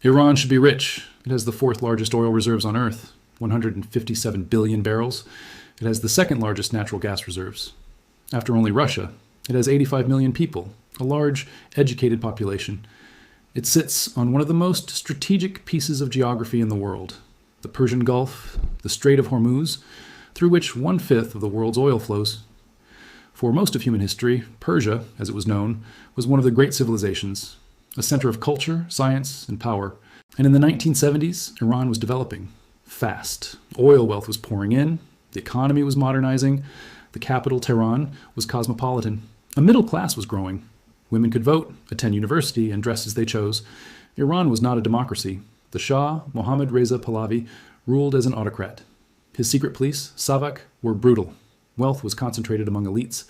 Iran should be rich. It has the fourth largest oil reserves on Earth, 157 billion barrels. It has the second largest natural gas reserves. After only Russia, it has 85 million people, a large, educated population. It sits on one of the most strategic pieces of geography in the world, the Persian Gulf, the Strait of Hormuz, through which 1/5 of the world's oil flows. For most of human history, Persia, as it was known, was one of the great civilizations, a center of culture, science, and power. And in the 1970s, Iran was developing fast. Oil wealth was pouring in, the economy was modernizing, the capital, Tehran, was cosmopolitan. A middle class was growing. Women could vote, attend university, and dress as they chose. Iran was not a democracy. The Shah, Mohammad Reza Pahlavi, ruled as an autocrat. His secret police, Savak, were brutal. Wealth was concentrated among elites,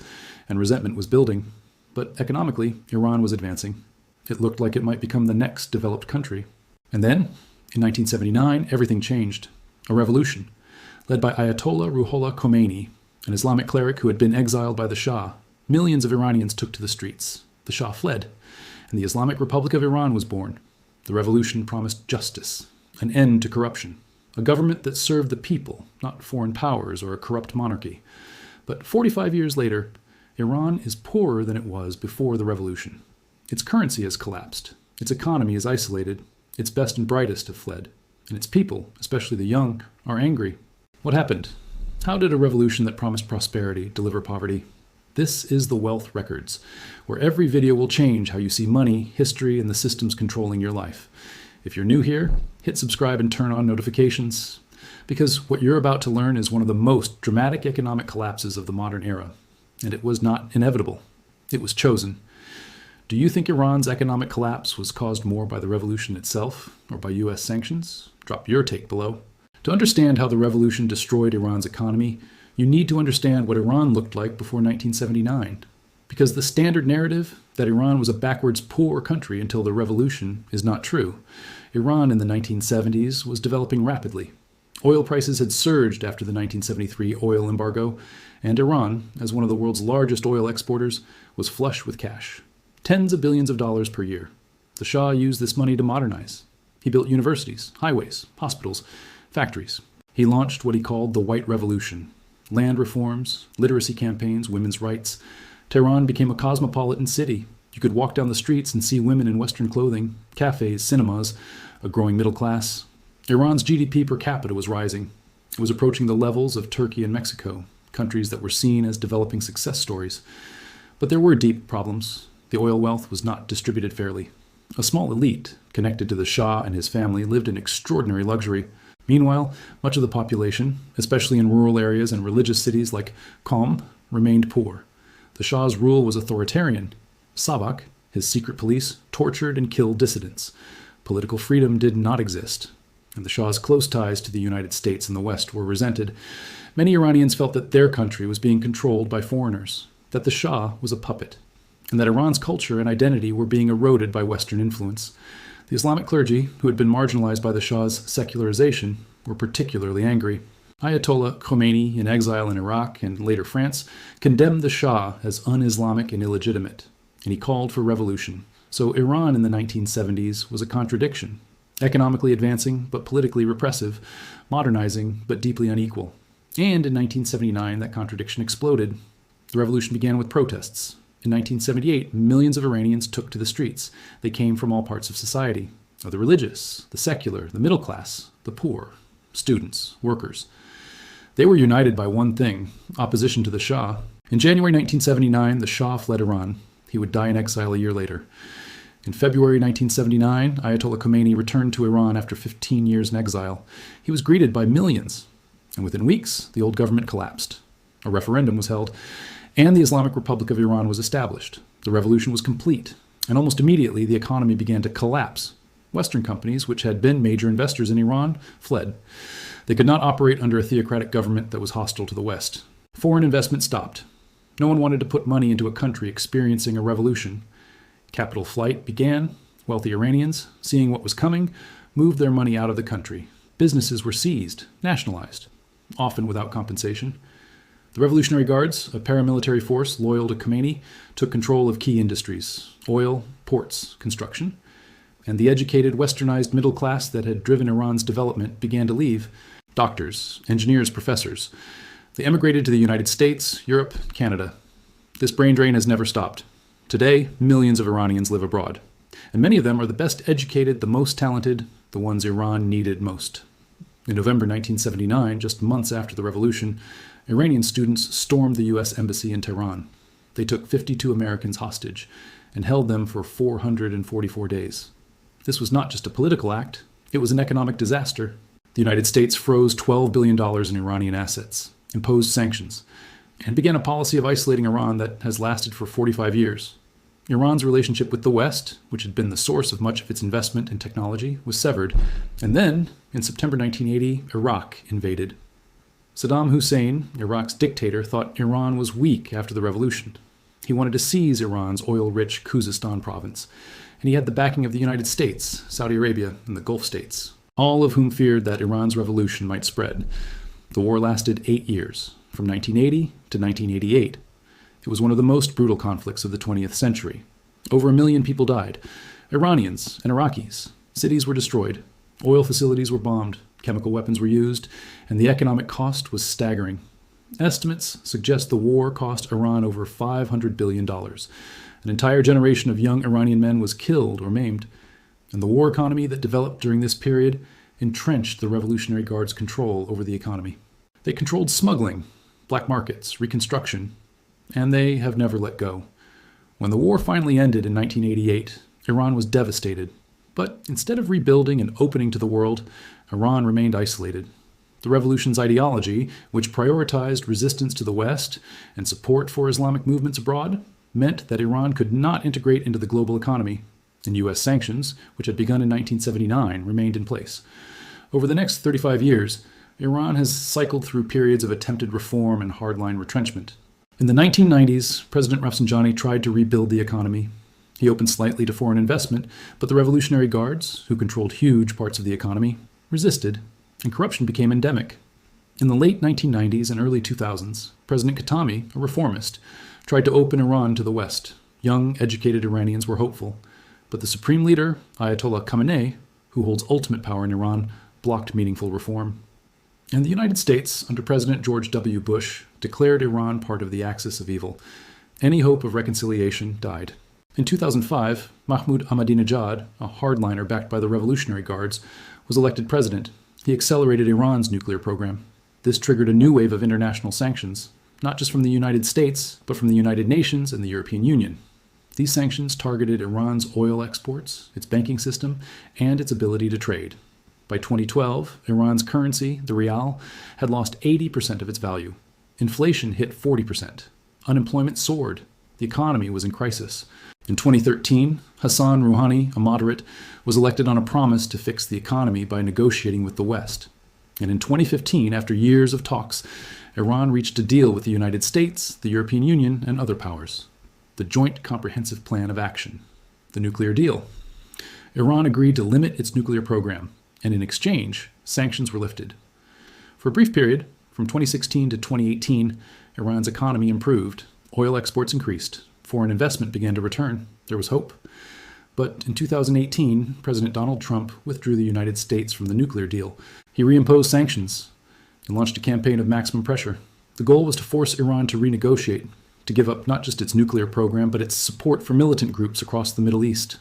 and resentment was building. But economically, Iran was advancing. It looked like it might become the next developed country. And then, in 1979, everything changed. A revolution, led by Ayatollah Ruhollah Khomeini, an Islamic cleric who had been exiled by the Shah. Millions of Iranians took to the streets. The Shah fled, and the Islamic Republic of Iran was born. The revolution promised justice, an end to corruption, a government that served the people, not foreign powers or a corrupt monarchy. But 45 years later, Iran is poorer than it was before the revolution. Its currency has collapsed. Its economy is isolated. Its best and brightest have fled. And its people, especially the young, are angry. What happened? How did a revolution that promised prosperity deliver poverty? This is the Wealth Records, where every video will change how you see money, history, and the systems controlling your life. If you're new here, hit subscribe and turn on notifications, because what you're about to learn is one of the most dramatic economic collapses of the modern era. And it was not inevitable. It was chosen. Do you think Iran's economic collapse was caused more by the revolution itself or by US sanctions? Drop your take below. To understand how the revolution destroyed Iran's economy, you need to understand what Iran looked like before 1979. Because the standard narrative that Iran was a backwards poor country until the revolution is not true. Iran in the 1970s was developing rapidly. Oil prices had surged after the 1973 oil embargo, and Iran, as one of the world's largest oil exporters, was flush with cash. Tens of billions of dollars per year. The Shah used this money to modernize. He built universities, highways, hospitals, factories. He launched what he called the White Revolution. Land reforms, literacy campaigns, women's rights. Tehran became a cosmopolitan city. You could walk down the streets and see women in Western clothing, cafes, cinemas, a growing middle class. Iran's GDP per capita was rising. It was approaching the levels of Turkey and Mexico, countries that were seen as developing success stories. But there were deep problems. The oil wealth was not distributed fairly. A small elite, connected to the Shah and his family, lived in extraordinary luxury. Meanwhile, much of the population, especially in rural areas and religious cities like Qom, remained poor. The Shah's rule was authoritarian. Savak, his secret police, tortured and killed dissidents. Political freedom did not exist, and the Shah's close ties to the United States and the West were resented. Many Iranians felt that their country was being controlled by foreigners, that the Shah was a puppet, and that Iran's culture and identity were being eroded by Western influence. The Islamic clergy, who had been marginalized by the Shah's secularization, were particularly angry. Ayatollah Khomeini, in exile in Iraq and later France, condemned the Shah as un-Islamic and illegitimate, and he called for revolution. So Iran in the 1970s was a contradiction, economically advancing but politically repressive, modernizing but deeply unequal. And in 1979, that contradiction exploded. The revolution began with protests. In 1978, millions of Iranians took to the streets. They came from all parts of society, the religious, the secular, the middle class, the poor, students, workers. They were united by one thing, opposition to the Shah. In January 1979, the Shah fled Iran. He would die in exile a year later. In February 1979, Ayatollah Khomeini returned to Iran after 15 years in exile. He was greeted by millions, and within weeks, the old government collapsed. A referendum was held, and the Islamic Republic of Iran was established. The revolution was complete, and almost immediately the economy began to collapse. Western companies, which had been major investors in Iran, fled. They could not operate under a theocratic government that was hostile to the West. Foreign investment stopped. No one wanted to put money into a country experiencing a revolution. Capital flight began. Wealthy Iranians, seeing what was coming, moved their money out of the country. Businesses were seized, nationalized, often without compensation. The Revolutionary Guards, a paramilitary force loyal to Khomeini, took control of key industries: oil, ports, construction. and the educated, westernized middle class that had driven Iran's development began to leave. Doctors, engineers, professors. They emigrated to the United States, Europe, Canada. This brain drain has never stopped. Today, millions of Iranians live abroad, and many of them are the best educated, the most talented, the ones Iran needed most. In November 1979, just months after the revolution, Iranian students stormed the U.S. Embassy in Tehran. They took 52 Americans hostage and held them for 444 days. This was not just a political act, it was an economic disaster. The United States froze $12 billion in Iranian assets, imposed sanctions, and began a policy of isolating Iran that has lasted for 45 years. Iran's relationship with the West, which had been the source of much of its investment in technology, was severed. And then, in September 1980, Iraq invaded. Saddam Hussein, Iraq's dictator, thought Iran was weak after the revolution. He wanted to seize Iran's oil-rich Khuzestan province, and he had the backing of the United States, Saudi Arabia, and the Gulf states, all of whom feared that Iran's revolution might spread. The war lasted 8 years, from 1980 to 1988. It was one of the most brutal conflicts of the 20th century. Over 1 million people died, Iranians and Iraqis. Cities were destroyed, oil facilities were bombed, chemical weapons were used, and the economic cost was staggering. Estimates suggest the war cost Iran over $500 billion. An entire generation of young Iranian men was killed or maimed, and the war economy that developed during this period entrenched the Revolutionary Guard's control over the economy. They controlled smuggling, black markets, reconstruction, and they have never let go. When the war finally ended in 1988, Iran was devastated. But instead of rebuilding and opening to the world, Iran remained isolated. The revolution's ideology, which prioritized resistance to the West and support for Islamic movements abroad, meant that Iran could not integrate into the global economy, and U.S. sanctions, which had begun in 1979, remained in place. Over the next 35 years, Iran has cycled through periods of attempted reform and hardline retrenchment. In the 1990s, President Rafsanjani tried to rebuild the economy. He opened slightly to foreign investment, but the Revolutionary Guards, who controlled huge parts of the economy, resisted, and corruption became endemic. In the late 1990s and early 2000s, President Khatami, a reformist, tried to open Iran to the West. Young, educated Iranians were hopeful, but the supreme leader, Ayatollah Khamenei, who holds ultimate power in Iran, blocked meaningful reform. And the United States, under President George W. Bush, declared Iran part of the axis of evil. Any hope of reconciliation died. In 2005, Mahmoud Ahmadinejad, a hardliner backed by the Revolutionary Guards, was elected president. He accelerated Iran's nuclear program. This triggered a new wave of international sanctions, not just from the United States, but from the United Nations and the European Union. These sanctions targeted Iran's oil exports, its banking system, and its ability to trade. By 2012, Iran's currency, the rial, had lost 80% of its value. Inflation hit 40%. Unemployment soared. The economy was in crisis. In 2013, Hassan Rouhani, a moderate, was elected on a promise to fix the economy by negotiating with the West. And in 2015, after years of talks, Iran reached a deal with the United States, the European Union, and other powers. The Joint Comprehensive Plan of Action, the nuclear deal. Iran agreed to limit its nuclear program, and in exchange, sanctions were lifted. For a brief period, from 2016 to 2018, Iran's economy improved. Oil exports increased. Foreign investment began to return. There was hope. But in 2018, President Donald Trump withdrew the United States from the nuclear deal. He reimposed sanctions and launched a campaign of maximum pressure. The goal was to force Iran to renegotiate, to give up not just its nuclear program, but its support for militant groups across the Middle East.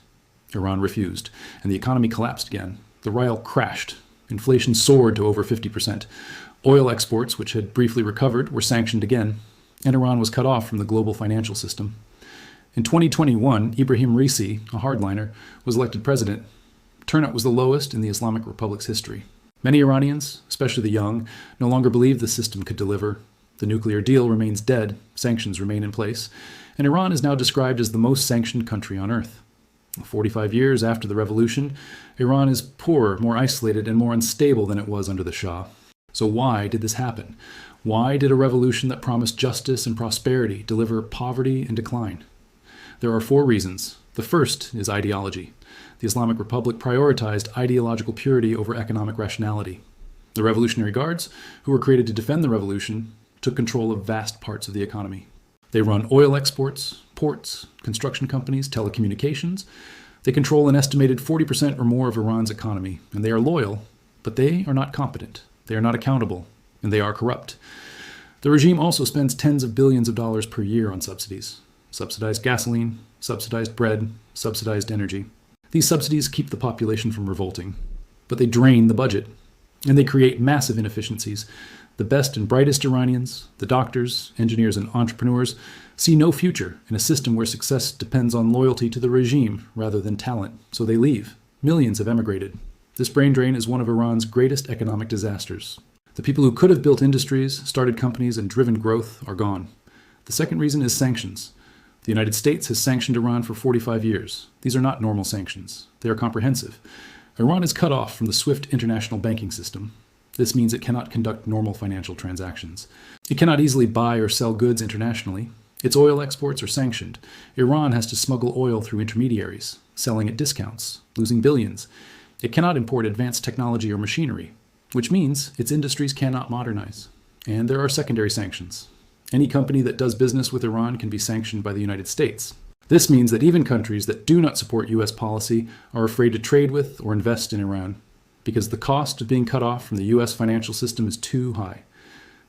Iran refused, and the economy collapsed again. The rial crashed. Inflation soared to over 50%. Oil exports, which had briefly recovered, were sanctioned again, and Iran was cut off from the global financial system. In 2021, Ibrahim Raisi, a hardliner, was elected president. Turnout was the lowest in the Islamic Republic's history. Many Iranians, especially the young, no longer believed the system could deliver. The nuclear deal remains dead, sanctions remain in place, and Iran is now described as the most sanctioned country on earth. 45 years after the revolution, Iran is poorer, more isolated, and more unstable than it was under the Shah. So why did this happen? Why did a revolution that promised justice and prosperity deliver poverty and decline? There are 4 reasons. The first is ideology. The Islamic Republic prioritized ideological purity over economic rationality. The Revolutionary Guards, who were created to defend the revolution, took control of vast parts of the economy. They run oil exports, ports, construction companies, telecommunications, They control an estimated 40% or more of Iran's economy, and they are loyal, but they are not competent, they are not accountable, and they are corrupt. The regime also spends tens of billions of dollars per year on subsidies. Subsidized gasoline, subsidized bread, subsidized energy. These subsidies keep the population from revolting, but they drain the budget, and they create massive inefficiencies. The best and brightest Iranians, the doctors, engineers, and entrepreneurs, see no future in a system where success depends on loyalty to the regime rather than talent, so they leave. Millions have emigrated. This brain drain is one of Iran's greatest economic disasters. The people who could have built industries, started companies, and driven growth are gone. The second reason is sanctions. The United States has sanctioned Iran for 45 years. These are not normal sanctions. They are comprehensive. Iran is cut off from the SWIFT international banking system. This means it cannot conduct normal financial transactions. It cannot easily buy or sell goods internationally. Its oil exports are sanctioned. Iran has to smuggle oil through intermediaries, selling at discounts, losing billions. It cannot import advanced technology or machinery, which means its industries cannot modernize. And there are secondary sanctions. Any company that does business with Iran can be sanctioned by the United States. This means that even countries that do not support U.S. policy are afraid to trade with or invest in Iran, because the cost of being cut off from the U.S. financial system is too high.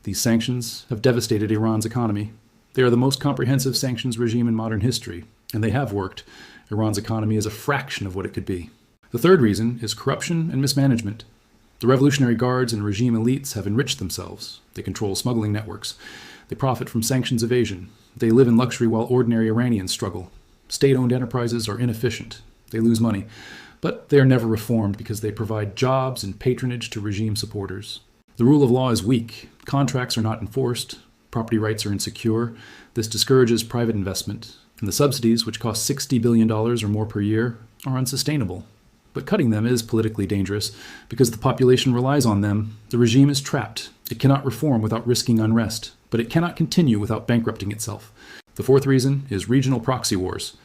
These sanctions have devastated Iran's economy. They are the most comprehensive sanctions regime in modern history, and they have worked. Iran's economy is a fraction of what it could be. The third reason is corruption and mismanagement. The Revolutionary Guards and regime elites have enriched themselves. They control smuggling networks. They profit from sanctions evasion. They live in luxury while ordinary Iranians struggle. State-owned enterprises are inefficient. They lose money. But they are never reformed because they provide jobs and patronage to regime supporters. The rule of law is weak. Contracts are not enforced. Property rights are insecure. This discourages private investment. And the subsidies, which cost $60 billion or more per year, are unsustainable. But cutting them is politically dangerous because the population relies on them. The regime is trapped. It cannot reform without risking unrest, but it cannot continue without bankrupting itself. The fourth reason is regional proxy wars.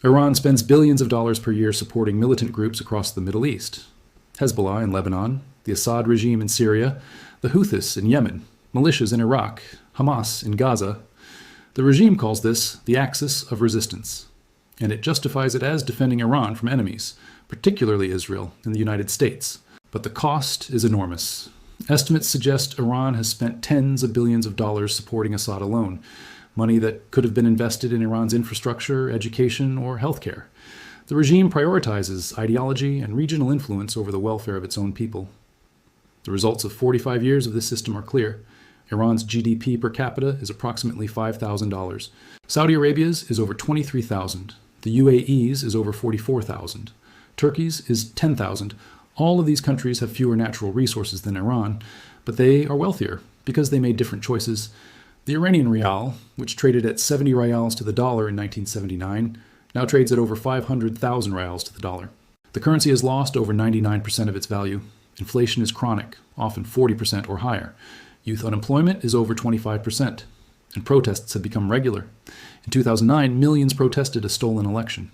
Iran spends billions of dollars per year supporting militant groups across the Middle East. Hezbollah in Lebanon, the Assad regime in Syria, the Houthis in Yemen, militias in Iraq, Hamas in Gaza. The regime calls this the axis of resistance, and it justifies it as defending Iran from enemies, particularly Israel and the United States. But the cost is enormous. Estimates suggest Iran has spent tens of billions of dollars supporting Assad alone, money that could have been invested in Iran's infrastructure, education, or healthcare. The regime prioritizes ideology and regional influence over the welfare of its own people. The results of 45 years of this system are clear. Iran's GDP per capita is approximately $5,000. Saudi Arabia's is over $23,000. The UAE's is over $44,000. Turkey's is $10,000. All of these countries have fewer natural resources than Iran, but they are wealthier because they made different choices. The Iranian rial, which traded at 70 rials to the dollar in 1979, now trades at over 500,000 rials to the dollar. The currency has lost over 99% of its value. Inflation is chronic, often 40% or higher. Youth unemployment is over 25%, and protests have become regular. In 2009, millions protested a stolen election.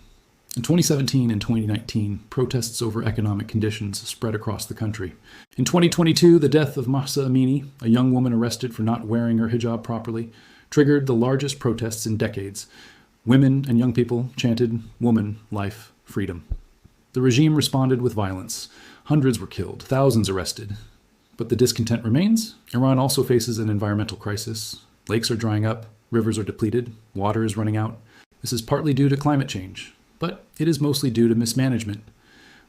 In 2017 and 2019, protests over economic conditions spread across the country. In 2022, the death of Mahsa Amini, a young woman arrested for not wearing her hijab properly, triggered the largest protests in decades. Women and young people chanted, "Woman, life, freedom." The regime responded with violence. Hundreds were killed, thousands arrested. But the discontent remains. Iran also faces an environmental crisis. Lakes are drying up, rivers are depleted, water is running out. This is partly due to climate change, but it is mostly due to mismanagement.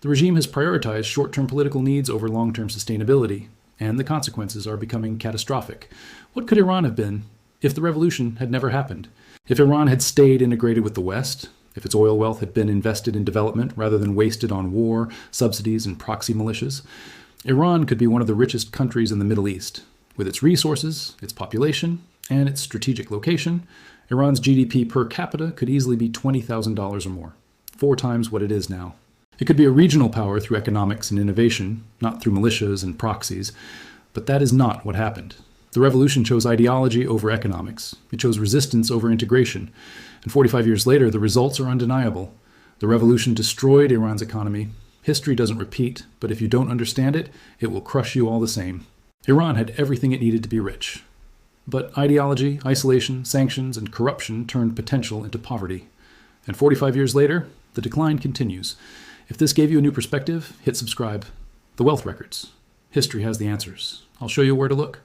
The regime has prioritized short-term political needs over long-term sustainability, and the consequences are becoming catastrophic. What could Iran have been if the revolution had never happened? If Iran had stayed integrated with the West? If its oil wealth had been invested in development rather than wasted on war, subsidies, and proxy militias? Iran could be one of the richest countries in the Middle East. With its resources, its population, and its strategic location, Iran's GDP per capita could easily be $20,000 or more, 4 times what it is now. It could be a regional power through economics and innovation, not through militias and proxies, but that is not what happened. The revolution chose ideology over economics. It chose resistance over integration. And 45 years later, the results are undeniable. The revolution destroyed Iran's economy. History doesn't repeat, but if you don't understand it, it will crush you all the same. Iran had everything it needed to be rich. But ideology, isolation, sanctions, and corruption turned potential into poverty. And 45 years later, the decline continues. If this gave you a new perspective, hit subscribe. The Wealth Records. History has the answers. I'll show you where to look.